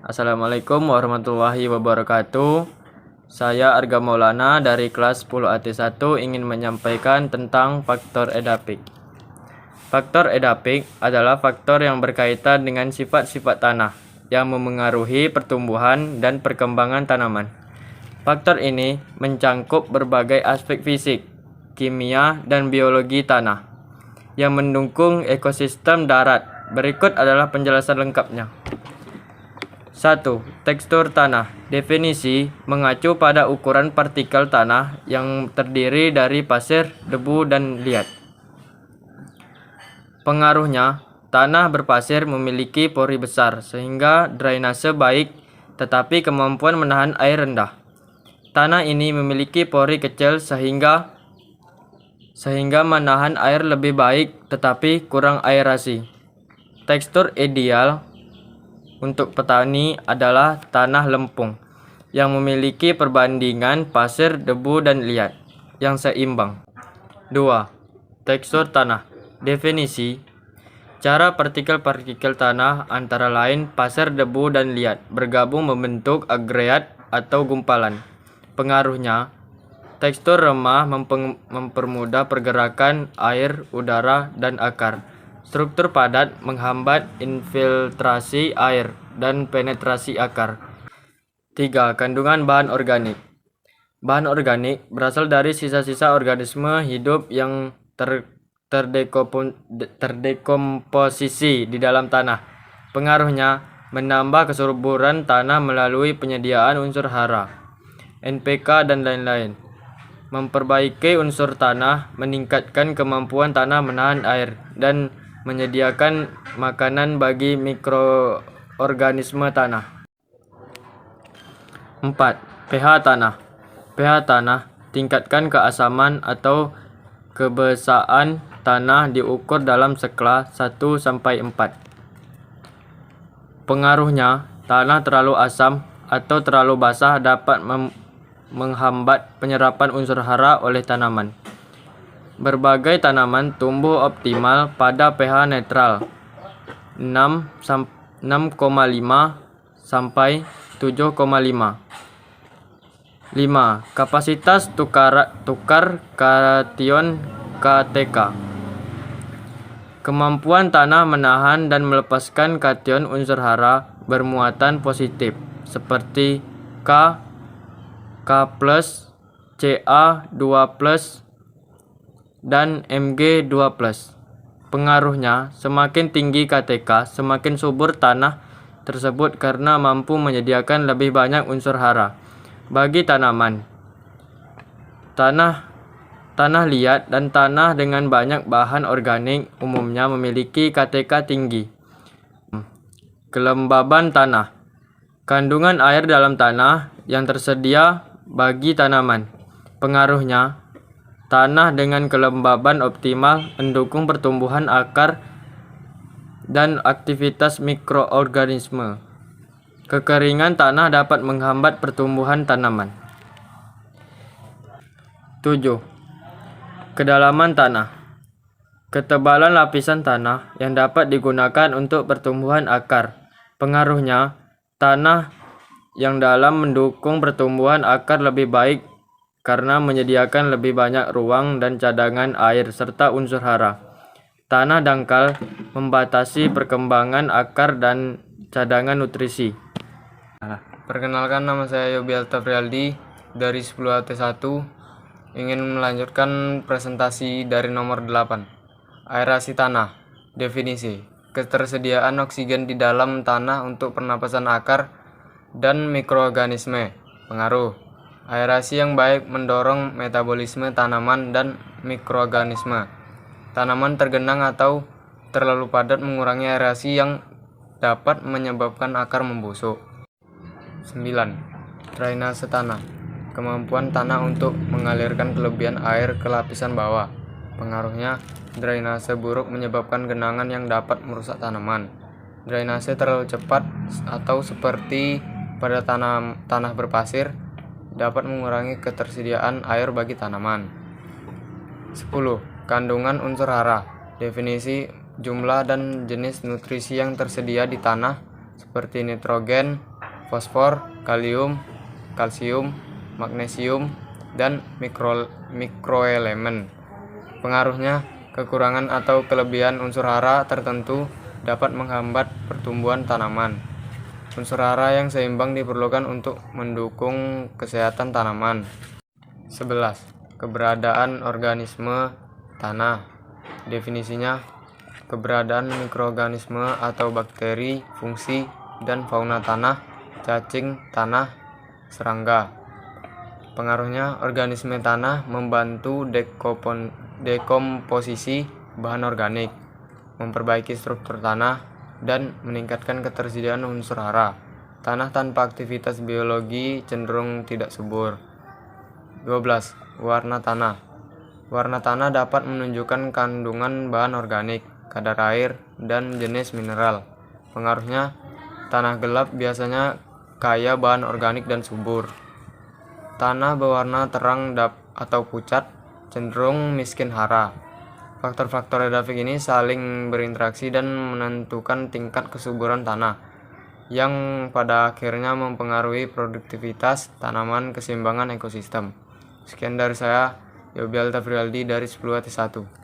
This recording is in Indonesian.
Assalamualaikum warahmatullahi wabarakatuh. Saya Arga Maulana dari kelas 10 AT1 ingin menyampaikan tentang faktor edapik. Faktor edapik adalah faktor yang berkaitan dengan sifat-sifat tanah yang memengaruhi pertumbuhan dan perkembangan tanaman. Faktor ini mencangkup berbagai aspek fisik, kimia, dan biologi tanah yang mendukung ekosistem darat. Berikut adalah penjelasan lengkapnya. 1. Tekstur tanah. Definisi mengacu pada ukuran partikel tanah yang terdiri dari pasir, debu, dan liat. Pengaruhnya, tanah berpasir memiliki pori besar sehingga drainase baik tetapi kemampuan menahan air rendah. Tanah ini memiliki pori kecil sehingga menahan air lebih baik tetapi kurang aerasi. Tekstur ideal untuk petani adalah tanah lempung yang memiliki perbandingan pasir, debu, dan liat yang seimbang. 2. Tekstur tanah. Definisi: cara partikel-partikel tanah antara lain pasir, debu, dan liat bergabung membentuk agregat atau gumpalan. Pengaruhnya: tekstur remah mempermudah pergerakan air, udara, dan akar. Struktur padat menghambat infiltrasi air dan penetrasi akar. 3. Kandungan bahan organik. Bahan organik berasal dari sisa-sisa organisme hidup yang terdekomposisi di dalam tanah. Pengaruhnya: menambah kesuburan tanah melalui penyediaan unsur hara, NPK, dan lain-lain. Memperbaiki unsur tanah, meningkatkan kemampuan tanah menahan air, dan menyediakan makanan bagi mikroorganisme tanah. 4. pH tanah. pH tanah tingkatkan keasaman atau kebesaan tanah diukur dalam skala 1-4. Pengaruhnya: tanah terlalu asam atau terlalu basah dapat menghambat penyerapan unsur hara oleh tanaman. Berbagai tanaman tumbuh optimal pada pH netral 6,5 sampai 7,5. 5. Kapasitas tukar kation KTK. Kemampuan tanah menahan dan melepaskan kation unsur hara bermuatan positif seperti K, K+, Ca2+, dan Mg2+. Pengaruhnya: semakin tinggi KTK, semakin subur tanah tersebut karena mampu menyediakan lebih banyak unsur hara. Bagi tanaman, tanah liat dan tanah dengan banyak bahan organik umumnya memiliki KTK tinggi. Kelembaban tanah. Kandungan air dalam tanah yang tersedia bagi tanaman. Pengaruhnya: tanah dengan kelembaban optimal mendukung pertumbuhan akar dan aktivitas mikroorganisme. Kekeringan tanah dapat menghambat pertumbuhan tanaman. 7. Kedalaman tanah. Ketebalan lapisan tanah yang dapat digunakan untuk pertumbuhan akar. Pengaruhnya: tanah yang dalam mendukung pertumbuhan akar lebih baik karena menyediakan lebih banyak ruang dan cadangan air serta unsur hara. Tanah dangkal membatasi perkembangan akar dan cadangan nutrisi. Perkenalkan, nama saya Yobi Altafrialdi dari 10 AT1. Ingin melanjutkan presentasi dari nomor 8. Aerasi tanah. Definisi: ketersediaan oksigen di dalam tanah untuk pernapasan akar dan mikroorganisme. Pengaruh: aerasi yang baik mendorong metabolisme tanaman dan mikroorganisme. Tanaman tergenang atau terlalu padat mengurangi aerasi yang dapat menyebabkan akar membusuk. 9. Drainase tanah. Kemampuan tanah untuk mengalirkan kelebihan air ke lapisan bawah. Pengaruhnya: drainase buruk menyebabkan genangan yang dapat merusak tanaman. Drainase terlalu cepat atau seperti pada tanah berpasir dapat mengurangi ketersediaan air bagi tanaman. 10. Kandungan unsur hara. Definisi: jumlah dan jenis nutrisi yang tersedia di tanah seperti nitrogen, fosfor, kalium, kalsium, magnesium, dan mikroelemen. Pengaruhnya, kekurangan atau kelebihan unsur hara tertentu dapat menghambat pertumbuhan tanaman. Unsur hara yang seimbang diperlukan untuk mendukung kesehatan tanaman. 11. Keberadaan organisme tanah. Definisinya, keberadaan mikroorganisme atau bakteri, fungsi, dan fauna tanah, cacing tanah, serangga. Pengaruhnya, organisme tanah membantu dekomposisi bahan organik, memperbaiki struktur tanah, dan meningkatkan ketersediaan unsur hara. Tanah tanpa aktivitas biologi cenderung tidak subur. 12. Warna tanah. Warna tanah dapat menunjukkan kandungan bahan organik, kadar air, dan jenis mineral. Pengaruhnya, tanah gelap biasanya kaya bahan organik dan subur. Tanah berwarna terang atau pucat cenderung miskin hara. Faktor-faktor edafik ini saling berinteraksi dan menentukan tingkat kesuburan tanah, yang pada akhirnya mempengaruhi produktivitas tanaman, keseimbangan ekosistem. Sekian dari saya, Yobi Altafrialdi dari 10 1.